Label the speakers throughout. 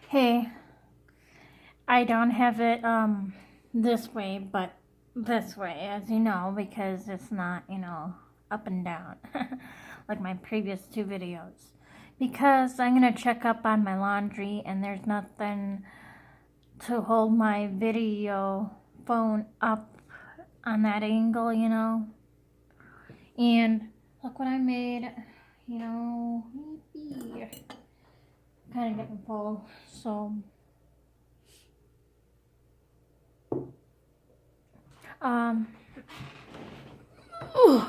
Speaker 1: Hey, I don't have it this way, but this way, as you know, because it's not, up and down like my previous two videos. Because I'm gonna check up on my laundry and there's nothing to hold my video phone up on that angle, And look what I made, kind of getting full, so.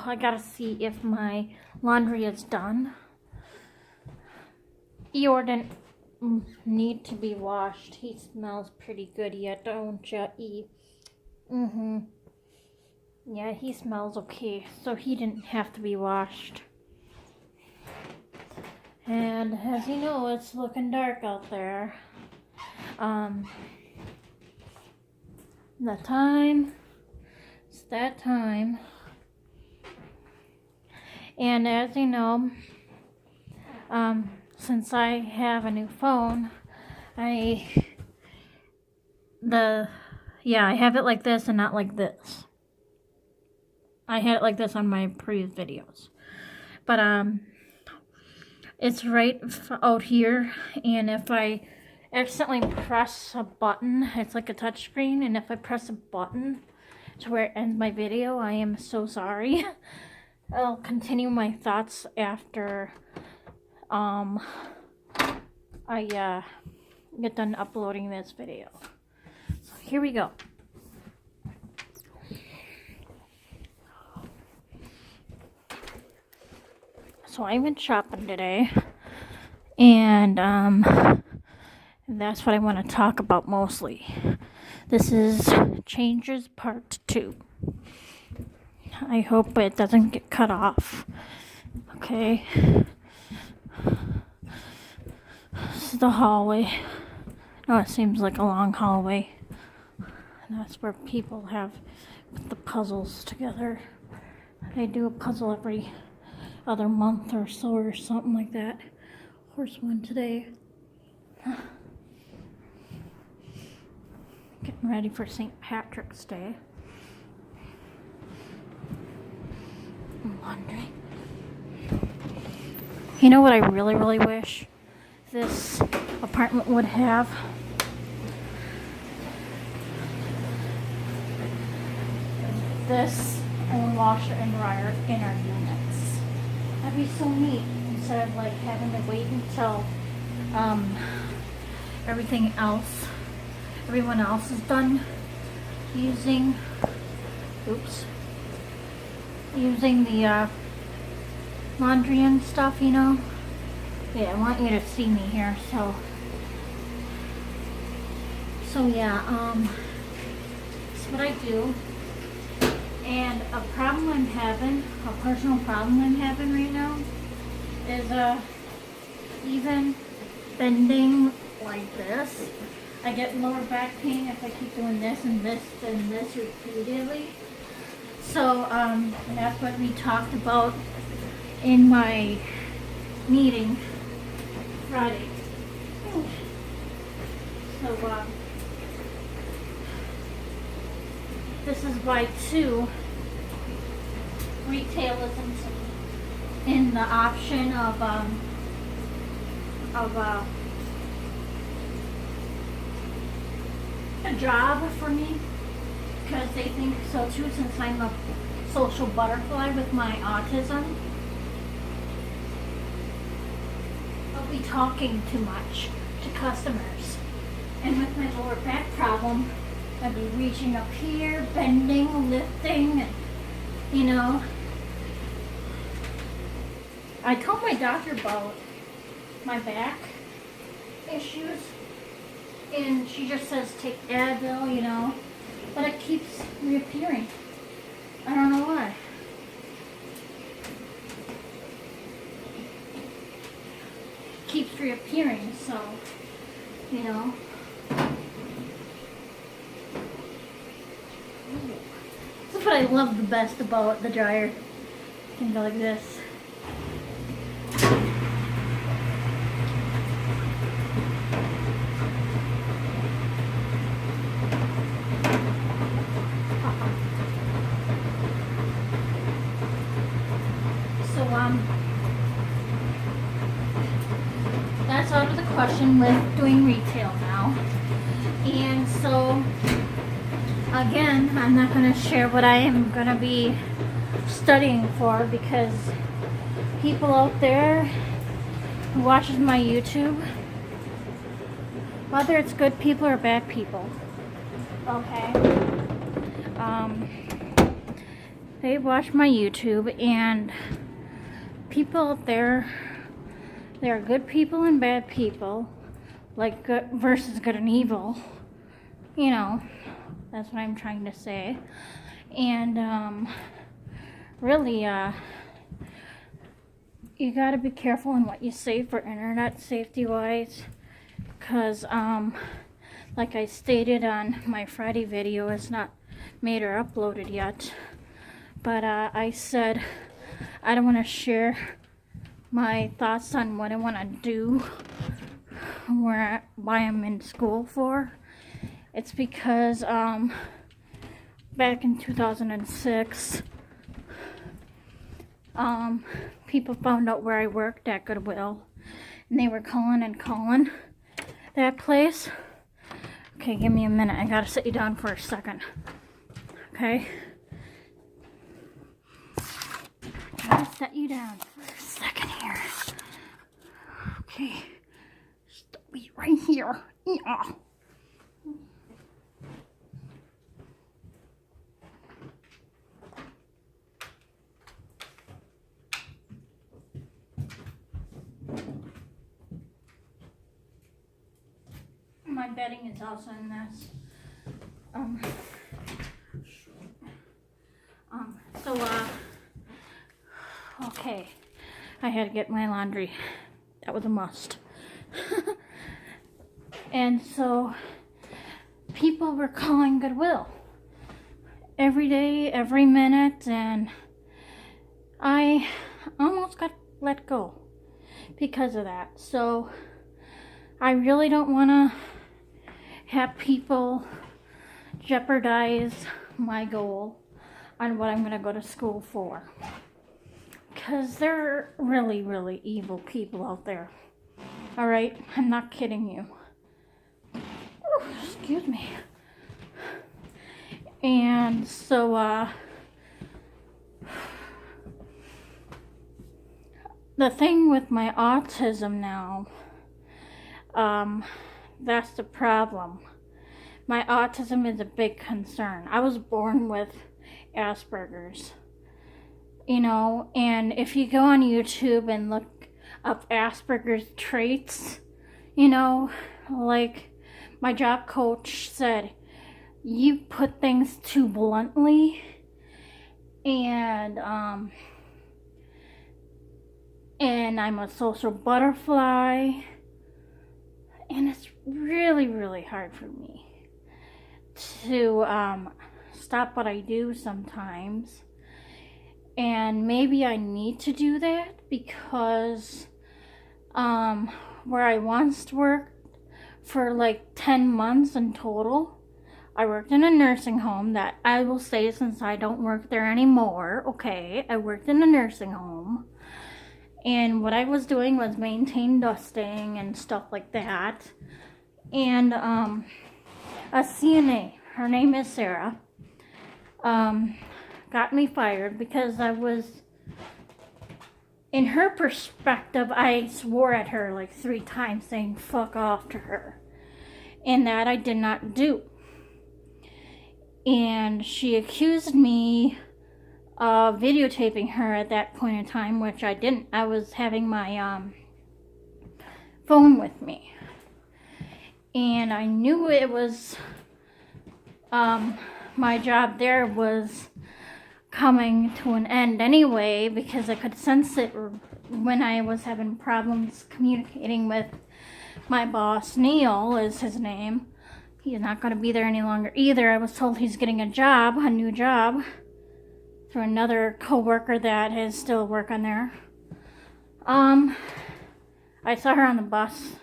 Speaker 1: I gotta see if my laundry is done. Eeyore didn't need to be washed. He smells pretty good yet, don't ya, E? Yeah, he smells okay, so he didn't have to be washed. And as you know, it's looking dark out there. It's that time. And as you know, since I have a new phone, I have it like this and not like this. I had it like this on my previous videos. But, it's right out here, and if I accidentally press a button, it's like a touch screen, and if I press a button to where it ends my video, I am so sorry. I'll continue my thoughts after I get done uploading this video. So here we go. So I went shopping today, and that's what I want to talk about mostly. This is Changes Part 2. I hope it doesn't get cut off. Okay. This is the hallway. Oh, it seems like a long hallway. And that's where people have put the puzzles together. I do a puzzle every other month or so or something like that. Here's one today. Getting ready for St. Patrick's Day. Laundry. You know what I really, really wish this apartment would have? This and washer and dryer in our units. That'd be so neat, instead of like having to wait until everyone else is done using the laundry and stuff, Yeah, I want you to see me here, so yeah, that's what I do. And a personal problem I'm having right now is even bending like this. I get lower back pain if I keep doing this and this and this repeatedly. So that's what we talked about in my meeting Friday. So this is why too retail isn't in the option of a job for me, because they think so too, since I'm a social butterfly with my autism. I'll be talking too much to customers, and with my lower back problem, I'd be reaching up here, bending, lifting, and I told my doctor about my back issues, and she just says take Advil, but it keeps reappearing. I don't know why. It keeps reappearing, so, That's what I love the best about the dryer. It can go like this. out of the question with doing retail now. And so, again, I'm not going to share what I am going to be studying for, because people out there who watches my YouTube, whether it's good people or bad people, okay, they watch my YouTube, and people out there, there are good people and bad people, like good versus good and evil, you know, that's what I'm trying to say. And really, you gotta be careful in what you say for internet safety wise, because like I stated on my Friday video, it's not made or uploaded yet, but I said I don't want to share my thoughts on what I want to do, why I'm in school for. It's because back in 2006, people found out where I worked at Goodwill, and they were calling that place. Okay, give me a minute. I gotta sit you down for a second. Okay? Gotta set you down for a second here. Okay. Just wait right here. Yeah. My bedding is also in this. Okay, I had to get my laundry. That was a must. And so, people were calling Goodwill every day, every minute, and I almost got let go because of that. So, I really don't want to have people jeopardize my goal on what I'm going to go to school for, because they're really, really evil people out there. All right, I'm not kidding you. Ooh, excuse me. And so the thing with my autism now, that's the problem. My autism is a big concern. I was born with Asperger's, you know, and if you go on YouTube and look up Asperger's traits, you know, like my job coach said, you put things too bluntly, and I'm a social butterfly, and it's really, really hard for me to stop what I do sometimes. And maybe I need to do that because where I once worked for like 10 months in total, I worked in a nursing home that I will say, since I don't work there anymore, okay, I worked in a nursing home. And what I was doing was maintain dusting and stuff like that. And a CNA, her name is Sarah, got me fired because I was, in her perspective, I swore at her like 3 times saying fuck off to her. And that I did not do. And she accused me of videotaping her at that point in time, which I didn't. I was having my phone with me. And I knew it was, my job there was coming to an end anyway, because I could sense it when I was having problems communicating with my boss. Neil is his name. He's not going to be there any longer either. I was told he's getting a new job, through another co-worker that is still working there. I saw her on the bus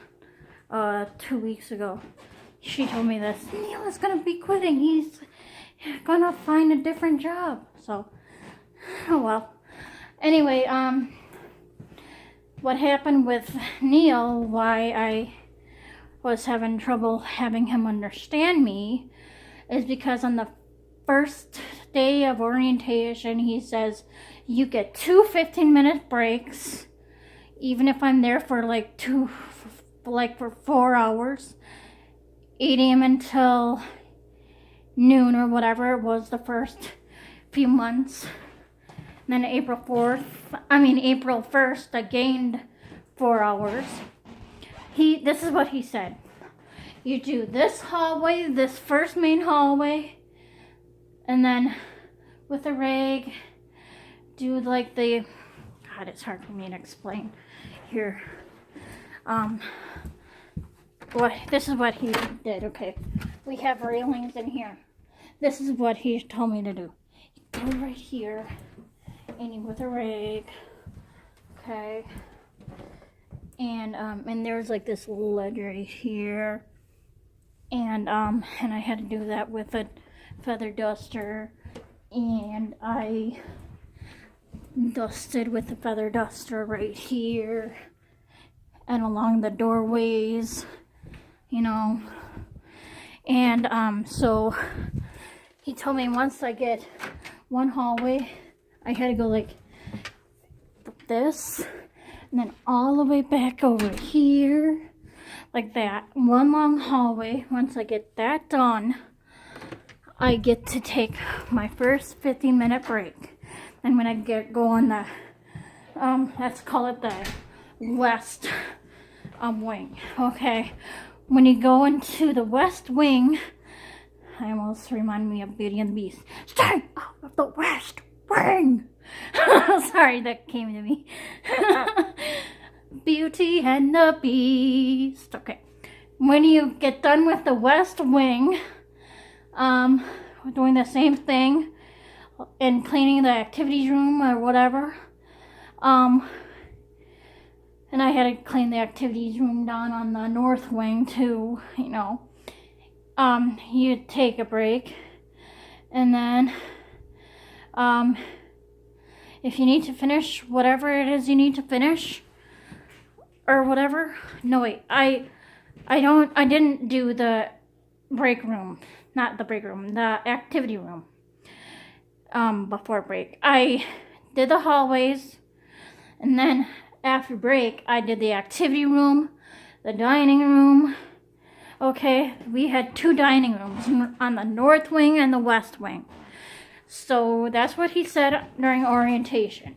Speaker 1: 2 weeks ago. She told me this. Neil is going to be quitting. He's going to find a different job. So, oh well. Anyway, what happened with Neil, why I was having trouble having him understand me, is because on the first day of orientation, he says, you get 2 15-minute breaks, even if I'm there for for 4 hours, 8 a.m. until noon or whatever it was the first few months. And then April 1st, I gained 4 hours. This is what he said. You do this hallway, this first main hallway, and then with a rag, do like the, God, it's hard for me to explain here. This is what he did, okay. We have railings in here. This is what he told me to do. You go right here, and you with a rag, okay. And there's like this little ledge right here. And I had to do that with a feather duster. And I dusted with the feather duster right here. And along the doorways, you know. And so he told me once I get one hallway, I had to go like this. And then all the way back over here, like that. One long hallway. Once I get that done, I get to take my first 15-minute break. And when I go on the, let's call it the west wing, okay? When you go into the west wing, I almost remind me of Beauty and the Beast. Stay out of the west wing! Sorry, that came to me. Beauty and the Beast. Okay. When you get done with the west wing, doing the same thing and cleaning the activities room or whatever, and I had to clean the activities room down on the north wing too, you know. You take a break, and then if you need to finish whatever it is you need to finish, or whatever. No, wait, I didn't do the break room, not the break room, the activity room, before break. I did the hallways, and then after break, I did the activity room, the dining room. Okay, we had 2 dining rooms on the north wing and the west wing. So that's what he said during orientation.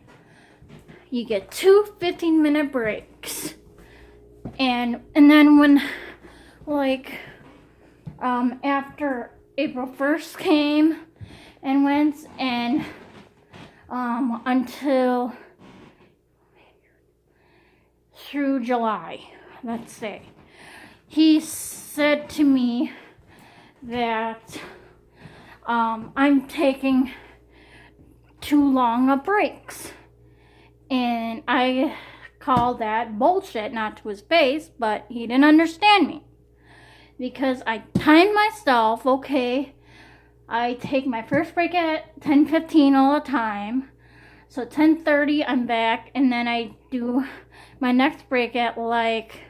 Speaker 1: You get 2 15-minute breaks. And then when, like, after April 1st came and went, and until through July, let's say, he said to me that I'm taking too long of breaks. And I called that bullshit, not to his face, but he didn't understand me. Because I timed myself, okay, I take my first break at 10:15 all the time. So 10:30 I'm back, and then I do my next break at like,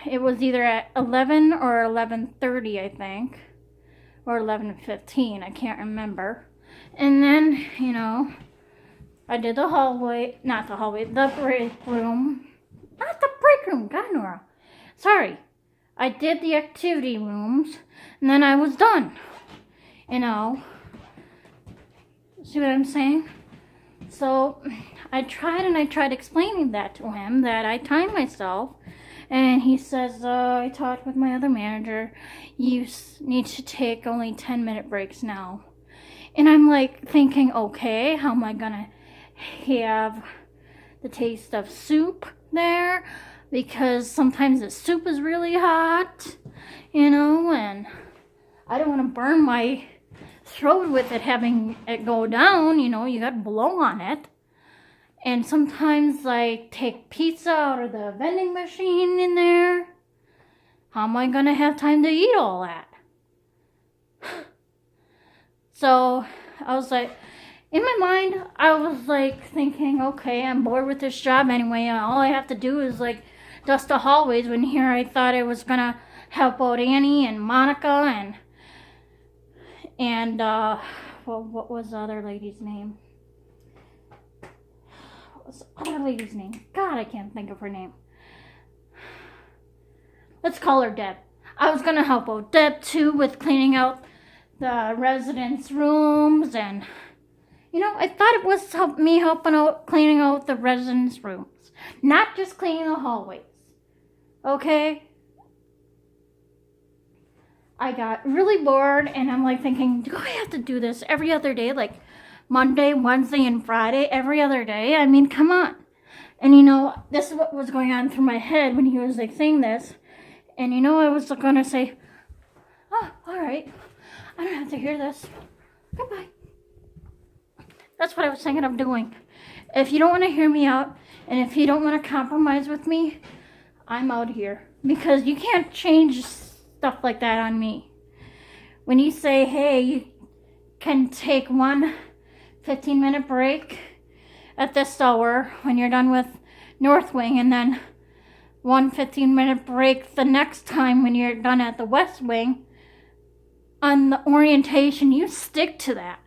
Speaker 1: it was either at 11 or 11:30, I think, or 11:15, I can't remember. And then, you know, I did the hallway, not the hallway, the break room, not the break room, God, Nora, sorry. I did the activity rooms, and then I was done, you know. See what I'm saying? So I tried explaining that to him, that I timed myself. And he says, I talked with my other manager. You need to take only 10-minute breaks now. And I'm like thinking, okay, how am I gonna have the taste of soup there? Because sometimes the soup is really hot, you know, and I don't want to burn my throat with it, having it go down, you know, you got to blow on it. And sometimes I take pizza out of the vending machine in there. How am I going to have time to eat all that? So I was like, in my mind, I was like thinking, okay, I'm bored with this job anyway. All I have to do is like dust the hallways. When here I thought I was gonna help out Annie and Monica and well, what was the other lady's name? What was the other lady's name? God, I can't think of her name. Let's call her Deb. I was gonna help out Deb too with cleaning out the residents' rooms, and I thought it was me helping out cleaning out the residents' rooms, not just cleaning the hallways. Okay? I got really bored, and I'm like thinking, do I have to do this every other day? Like Monday, Wednesday, and Friday, every other day? I mean, come on. And this is what was going on through my head when he was like saying this. And I was going to say, oh, all right. I don't have to hear this. Goodbye. That's what I was thinking of doing. If you don't want to hear me out, and if you don't want to compromise with me, I'm out here. Because you can't change stuff like that on me. When you say, hey, you can take one 15-minute break at this hour when you're done with North Wing, and then one 15-minute break the next time when you're done at the West Wing, on the orientation, you stick to that.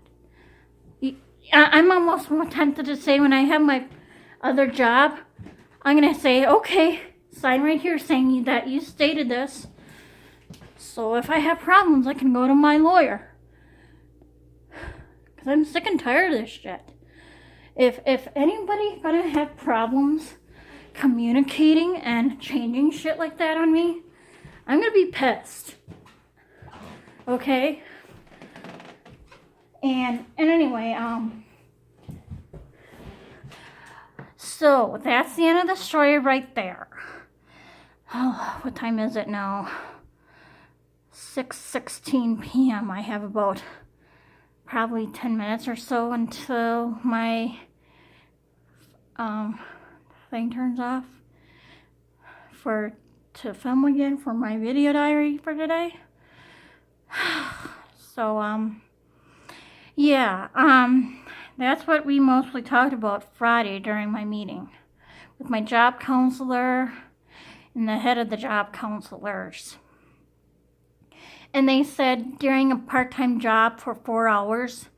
Speaker 1: I'm almost tempted to say, when I have my other job, I'm going to say, okay, sign right here saying that you stated this. So if I have problems, I can go to my lawyer. Because I'm sick and tired of this shit. If anybody going to have problems communicating and changing shit like that on me, I'm going to be pissed. Okay? And anyway, so that's the end of the story right there. Oh, what time is it now? 6:16 p.m. I have about probably 10 minutes or so until my thing turns off to film again for my video diary for today. So yeah, that's what we mostly talked about Friday during my meeting with my job counselor and the head of the job counselors. And they said during a part-time job for 4 hours,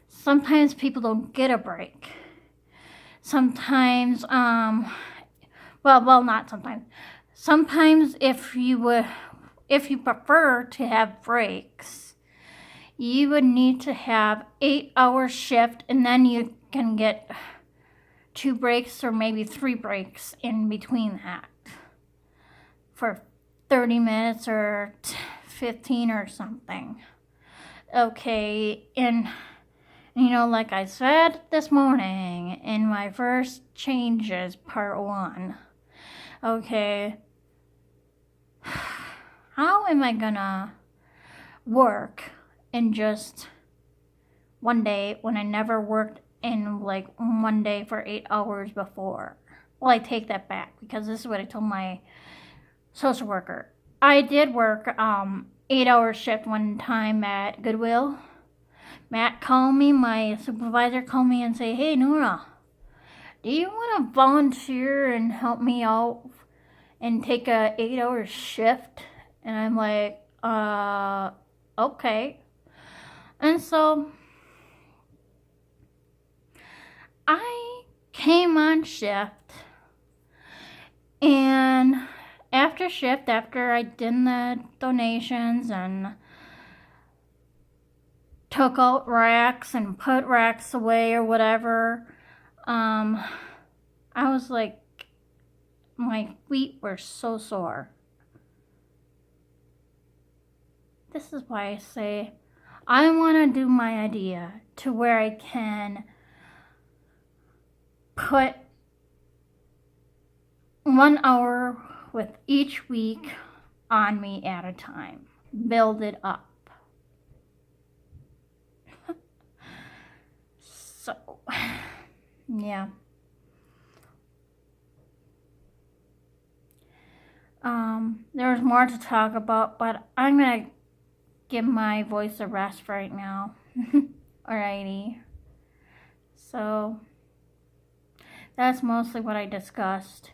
Speaker 1: sometimes people don't get a break. Sometimes, well, not sometimes. Sometimes if you prefer to have breaks, you would need to have 8-hour shift, and then you can get 2 breaks or maybe 3 breaks in between that for 30 minutes or 15 or something. Okay, and like I said this morning in my first changes part 1, okay, how am I gonna work in just one day when I never worked in like one day for 8 hours before? Well, I take that back, because this is what I told my social worker. I did work 8-hour shift one time at Goodwill. Matt called me, my supervisor called me and say, hey Nora, do you want to volunteer and help me out and take a 8-hour shift? And I'm like, okay. And so I came on shift, and after shift, after I did the donations and took out racks and put racks away or whatever, I was like, my feet were so sore. This is why I say I want to do my idea to where I can put 1 hour with each week on me at a time. Build it up. So, yeah. There's more to talk about, but I'm going to give my voice a rest right now. Alrighty. So that's mostly what I discussed.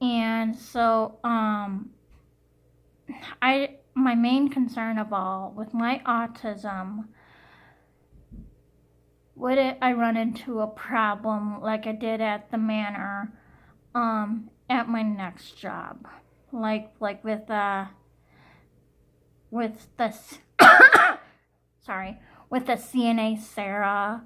Speaker 1: And so my main concern of all with my autism, would I run into a problem like I did at the manor at my next job, like with this sorry, with the CNA Sarah,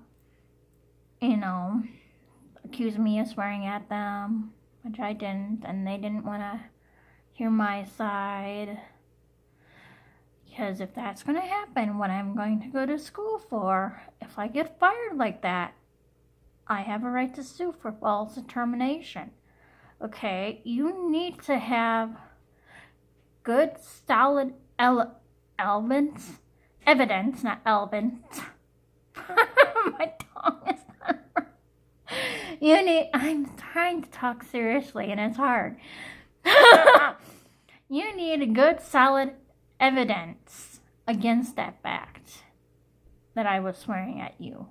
Speaker 1: accused me of swearing at them, which I didn't, and they didn't want to hear my side. Because if that's going to happen, what I'm going to go to school for, if I get fired like that, I have a right to sue for false termination. Okay, you need to have good, solid evidence, not evidence. My tongue is not. I'm trying to talk seriously and it's hard. You need a good, solid evidence against that fact that I was swearing at you.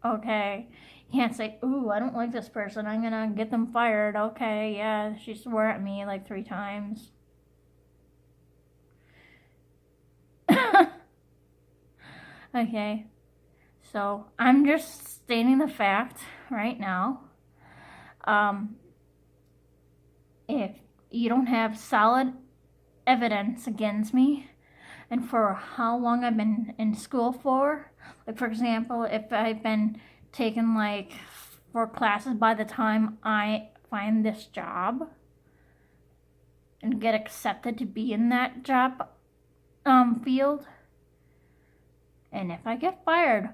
Speaker 1: Okay? You can't say, ooh, I don't like this person, I'm gonna get them fired. Okay, yeah, she swore at me like 3 times. Okay, so I'm just stating the fact right now. If you don't have solid evidence against me, and for how long I've been in school for, like for example, if I've been taking like 4 classes by the time I find this job and get accepted to be in that job field, and if I get fired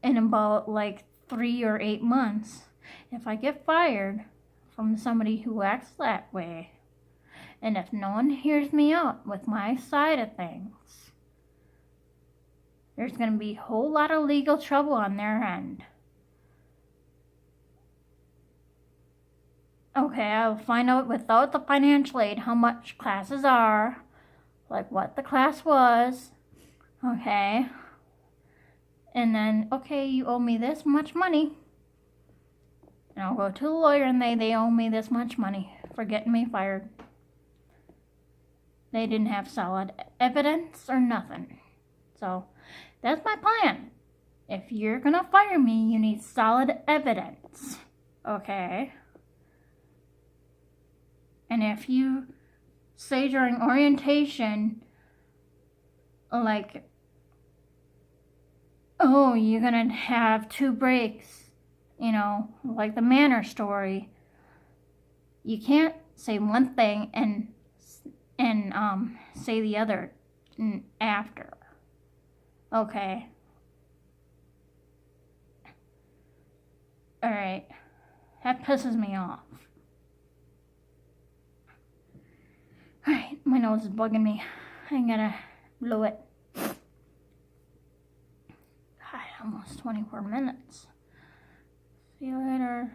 Speaker 1: in about like 3 or 8 months, if I get fired from somebody who acts that way, and if no one hears me out with my side of things, there's going to be a whole lot of legal trouble on their end. Okay, I'll find out without the financial aid how much classes are, like what the class was, okay? And then, okay, you owe me this much money. And I'll go to the lawyer and they owe me this much money for getting me fired. They didn't have solid evidence or nothing. So that's my plan. If you're gonna fire me, you need solid evidence. Okay? And if you say during orientation, like, oh, you're gonna have 2 breaks, like the manor story, you can't say one thing and say the other after. Okay. Alright. That pisses me off. Alright, my nose is bugging me. I'm gonna blow it. God, almost 24 minutes. See you later.